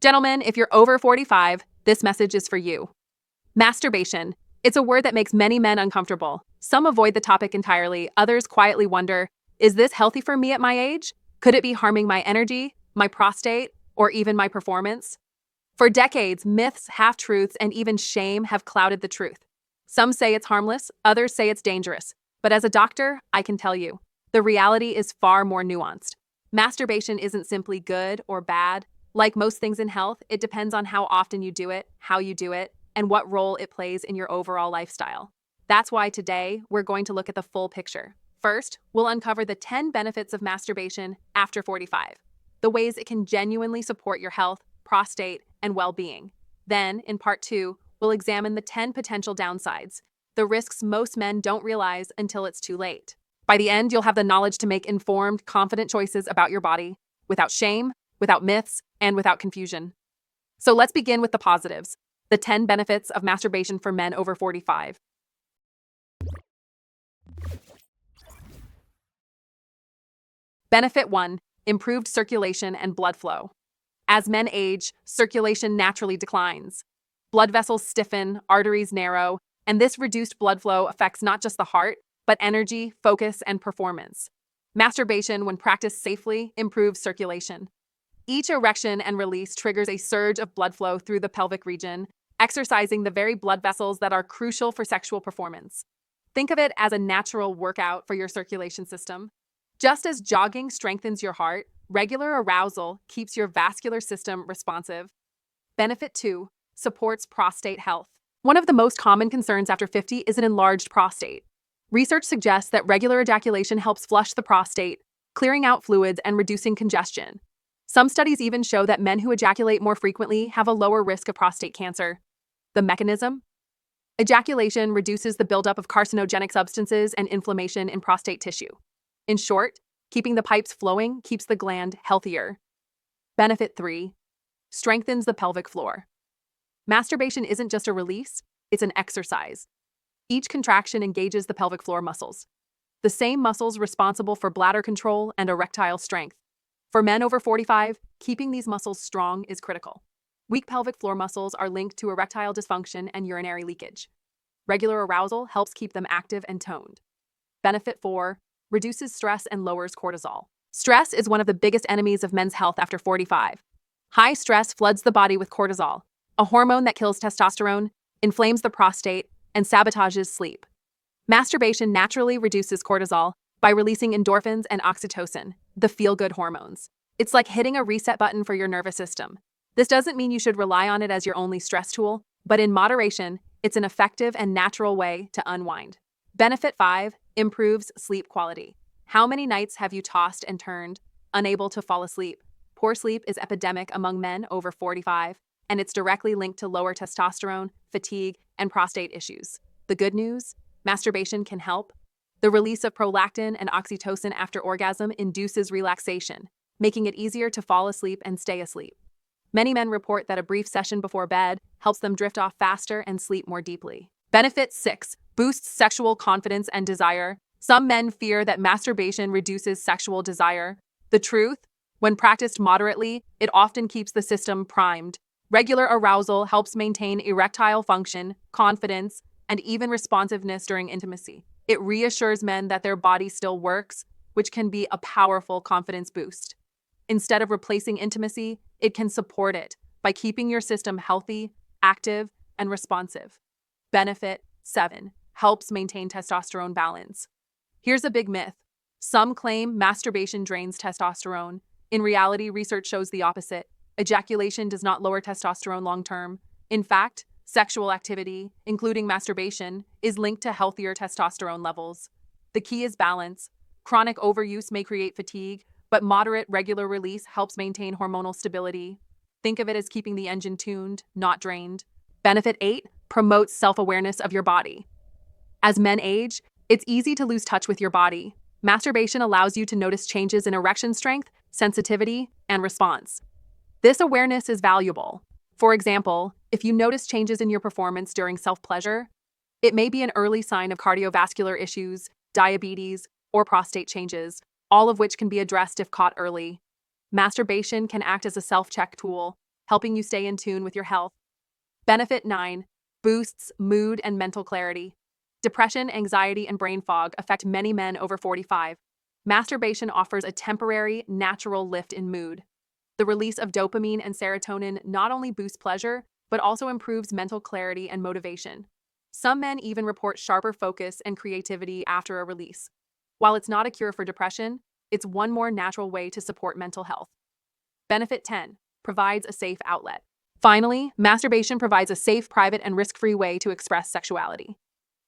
Gentlemen, if you're over 45, this message is for you. Masturbation. It's a word that makes many men uncomfortable. Some avoid the topic entirely, others quietly wonder, is this healthy for me at my age? Could it be harming my energy, my prostate, or even my performance? For decades, myths, half-truths, and even shame have clouded the truth. Some say it's harmless, others say it's dangerous. But as a doctor, I can tell you, the reality is far more nuanced. Masturbation isn't simply good or bad. Like most things in health, it depends on how often you do it, how you do it, and what role it plays in your overall lifestyle. That's why today, we're going to look at the full picture. First, we'll uncover the 10 benefits of masturbation after 45, the ways it can genuinely support your health, prostate, and well-being. Then, in part 2, we'll examine the 10 potential downsides, the risks most men don't realize until it's too late. By the end, you'll have the knowledge to make informed, confident choices about your body, without shame, without myths, and without confusion. So let's begin with the positives, the 10 benefits of masturbation for men over 45. Benefit 1, improved circulation and blood flow. As men age, circulation naturally declines. Blood vessels stiffen, arteries narrow, and this reduced blood flow affects not just the heart, but energy, focus, and performance. Masturbation, when practiced safely, improves circulation. Each erection and release triggers a surge of blood flow through the pelvic region, exercising the very blood vessels that are crucial for sexual performance. Think of it as a natural workout for your circulation system. Just as jogging strengthens your heart, regular arousal keeps your vascular system responsive. Benefit 2, supports prostate health. One of the most common concerns after 50 is an enlarged prostate. Research suggests that regular ejaculation helps flush the prostate, clearing out fluids and reducing congestion. Some studies even show that men who ejaculate more frequently have a lower risk of prostate cancer. The mechanism? Ejaculation reduces the buildup of carcinogenic substances and inflammation in prostate tissue. In short, keeping the pipes flowing keeps the gland healthier. Benefit 3, strengthens the pelvic floor. Masturbation isn't just a release, it's an exercise. Each contraction engages the pelvic floor muscles, the same muscles responsible for bladder control and erectile strength. For men over 45, keeping these muscles strong is critical. Weak pelvic floor muscles are linked to erectile dysfunction and urinary leakage. Regular arousal helps keep them active and toned. Benefit 4, reduces stress and lowers cortisol. Stress is one of the biggest enemies of men's health after 45. High stress floods the body with cortisol, a hormone that kills testosterone, inflames the prostate, and sabotages sleep. Masturbation naturally reduces cortisol by releasing endorphins and oxytocin, the feel-good hormones. It's like hitting a reset button for your nervous system. This doesn't mean you should rely on it as your only stress tool, but in moderation, it's an effective and natural way to unwind. Benefit 5, improves sleep quality. How many nights have you tossed and turned, unable to fall asleep? Poor sleep is epidemic among men over 45, and it's directly linked to lower testosterone, fatigue, and prostate issues. The good news? Masturbation can help. The release of prolactin and oxytocin after orgasm induces relaxation, making it easier to fall asleep and stay asleep. Many men report that a brief session before bed helps them drift off faster and sleep more deeply. Benefit 6, boosts sexual confidence and desire. Some men fear that masturbation reduces sexual desire. The truth? When practiced moderately, it often keeps the system primed. Regular arousal helps maintain erectile function, confidence, and even responsiveness during intimacy. It reassures men that their body still works, which can be a powerful confidence boost. Instead of replacing intimacy, it can support it by keeping your system healthy, active, and responsive. Benefit 7, helps maintain testosterone balance. Here's a big myth. Some claim masturbation drains testosterone. In reality, research shows the opposite. Ejaculation does not lower testosterone long-term. In fact, sexual activity, including masturbation, is linked to healthier testosterone levels. The key is balance. Chronic overuse may create fatigue, but moderate regular release helps maintain hormonal stability. Think of it as keeping the engine tuned, not drained. Benefit 8, promotes self-awareness of your body. As men age, it's easy to lose touch with your body. Masturbation allows you to notice changes in erection strength, sensitivity, and response. This awareness is valuable. For example, if you notice changes in your performance during self-pleasure, it may be an early sign of cardiovascular issues, diabetes, or prostate changes, all of which can be addressed if caught early. Masturbation can act as a self-check tool, helping you stay in tune with your health. Benefit 9. Boosts mood and mental clarity. Depression, anxiety, and brain fog affect many men over 45. Masturbation offers a temporary, natural lift in mood. The release of dopamine and serotonin not only boosts pleasure, but also improves mental clarity and motivation. Some men even report sharper focus and creativity after a release. While it's not a cure for depression, it's one more natural way to support mental health. Benefit 10. Provides a safe outlet. Finally, masturbation provides a safe, private, and risk-free way to express sexuality.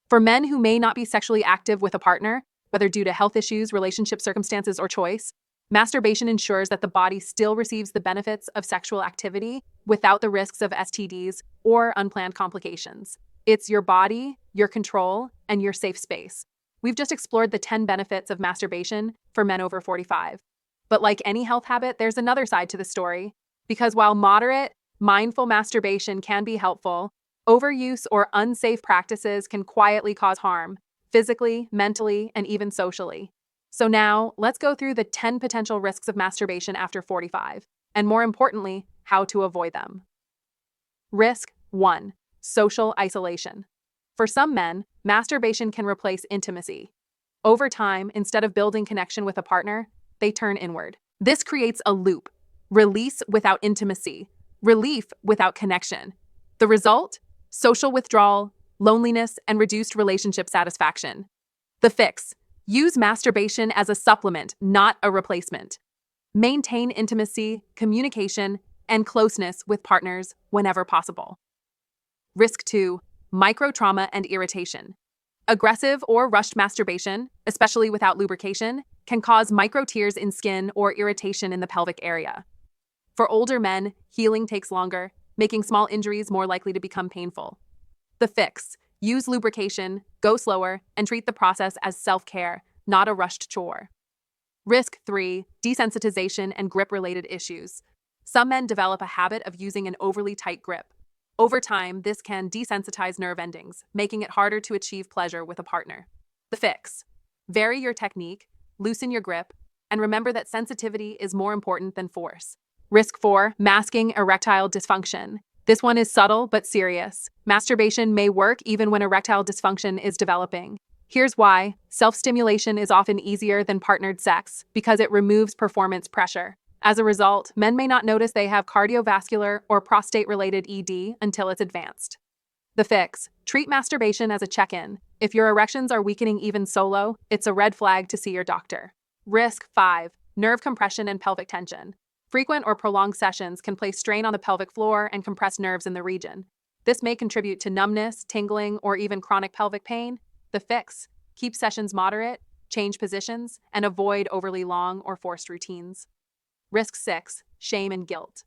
For men who may not be sexually active with a partner, whether due to health issues, relationship circumstances, or choice, masturbation ensures that the body still receives the benefits of sexual activity without the risks of STDs or unplanned complications. It's your body, your control, and your safe space. We've just explored the 10 benefits of masturbation for men over 45. But like any health habit, there's another side to the story. Because while moderate, mindful masturbation can be helpful, overuse or unsafe practices can quietly cause harm, physically, mentally, and even socially. So now, let's go through the 10 potential risks of masturbation after 45, and more importantly, how to avoid them. Risk 1. Social isolation. For some men, masturbation can replace intimacy. Over time, instead of building connection with a partner, they turn inward. This creates a loop: release without intimacy, relief without connection. The result? Social withdrawal, loneliness, and reduced relationship satisfaction. The fix: use masturbation as a supplement, not a replacement. Maintain intimacy, communication, and closeness with partners whenever possible. Risk 2. Microtrauma and irritation. Aggressive or rushed masturbation, especially without lubrication, can cause micro tears in skin or irritation in the pelvic area. For older men, healing takes longer, making small injuries more likely to become painful. The fix: use lubrication, go slower, and treat the process as self-care, not a rushed chore. Risk 3. Desensitization and grip-related issues. Some men develop a habit of using an overly tight grip. Over time, this can desensitize nerve endings, making it harder to achieve pleasure with a partner. The fix: vary your technique, loosen your grip, and remember that sensitivity is more important than force. Risk 4. Masking erectile dysfunction. This one is subtle but serious. Masturbation may work even when erectile dysfunction is developing. Here's why: self-stimulation is often easier than partnered sex because it removes performance pressure. As a result, men may not notice they have cardiovascular or prostate-related ED until it's advanced. The fix: treat masturbation as a check-in. If your erections are weakening even solo, it's a red flag to see your doctor. Risk 5. Nerve compression and pelvic tension. Frequent or prolonged sessions can place strain on the pelvic floor and compress nerves in the region. This may contribute to numbness, tingling, or even chronic pelvic pain. The fix: keep sessions moderate, change positions, and avoid overly long or forced routines. Risk 6. Shame and guilt.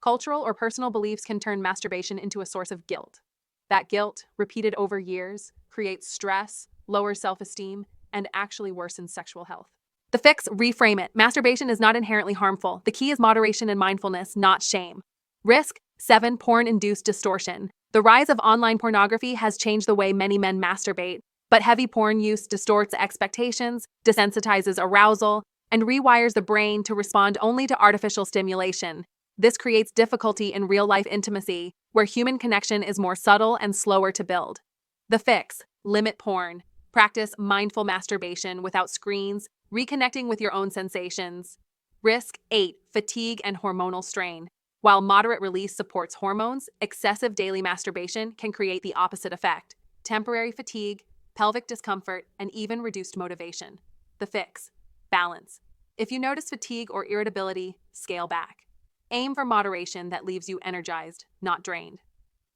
Cultural or personal beliefs can turn masturbation into a source of guilt. That guilt, repeated over years, creates stress, lowers self-esteem, and actually worsens sexual health. The fix: reframe it. Masturbation is not inherently harmful. The key is moderation and mindfulness, not shame. Risk 7. Porn-induced distortion. The rise of online pornography has changed the way many men masturbate, but heavy porn use distorts expectations, desensitizes arousal, and rewires the brain to respond only to artificial stimulation. This creates difficulty in real-life intimacy, where human connection is more subtle and slower to build. The fix: limit porn. Practice mindful masturbation without screens, reconnecting with your own sensations. Risk 8. Fatigue and hormonal strain. While moderate release supports hormones, excessive daily masturbation can create the opposite effect: temporary fatigue, pelvic discomfort, and even reduced motivation. The fix: balance. If you notice fatigue or irritability, scale back. Aim for moderation that leaves you energized, not drained.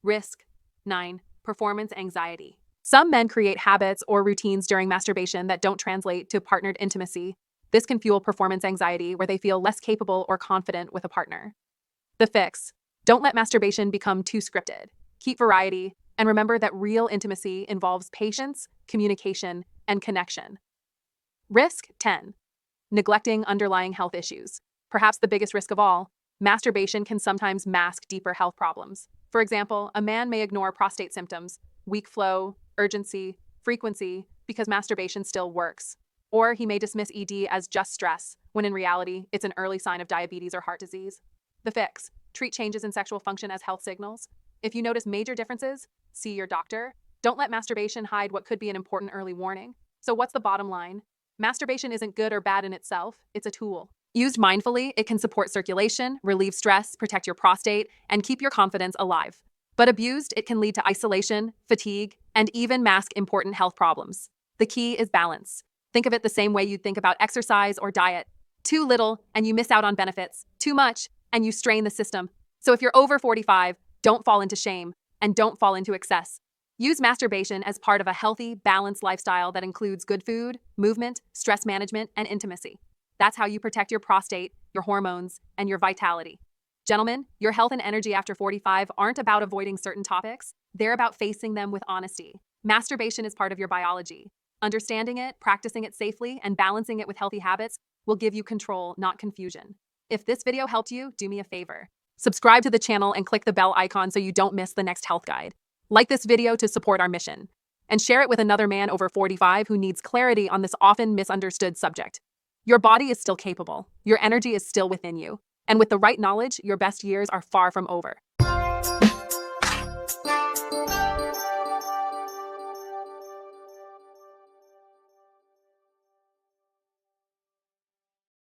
Risk 9. Performance anxiety. Some men create habits or routines during masturbation that don't translate to partnered intimacy. This can fuel performance anxiety, where they feel less capable or confident with a partner. The fix: don't let masturbation become too scripted. Keep variety, and remember that real intimacy involves patience, communication, and connection. Risk 10. Neglecting underlying health issues. Perhaps the biggest risk of all, masturbation can sometimes mask deeper health problems. For example, a man may ignore prostate symptoms, weak flow, urgency, frequency, because masturbation still works. Or he may dismiss ED as just stress, when in reality, it's an early sign of diabetes or heart disease. The fix: Treat changes in sexual function as health signals. If you notice major differences, see your doctor. Don't let masturbation hide what could be an important early warning. So, what's the bottom line? Masturbation isn't good or bad in itself, it's a tool. Used mindfully, it can support circulation, relieve stress, protect your prostate, and keep your confidence alive. But abused, it can lead to isolation, fatigue, and even mask important health problems. The key is balance. Think of it the same way you'd think about exercise or diet. Too little, and you miss out on benefits. Too much, and you strain the system. So if you're over 45, don't fall into shame, and don't fall into excess. Use masturbation as part of a healthy, balanced lifestyle that includes good food, movement, stress management, and intimacy. That's how you protect your prostate, your hormones, and your vitality. Gentlemen, your health and energy after 45 aren't about avoiding certain topics. They're about facing them with honesty. Masturbation is part of your biology. Understanding it, practicing it safely, and balancing it with healthy habits will give you control, not confusion. If this video helped you, do me a favor. Subscribe to the channel and click the bell icon so you don't miss the next health guide. Like this video to support our mission. And share it with another man over 45 who needs clarity on this often misunderstood subject. Your body is still capable. Your energy is still within you. And with the right knowledge, your best years are far from over.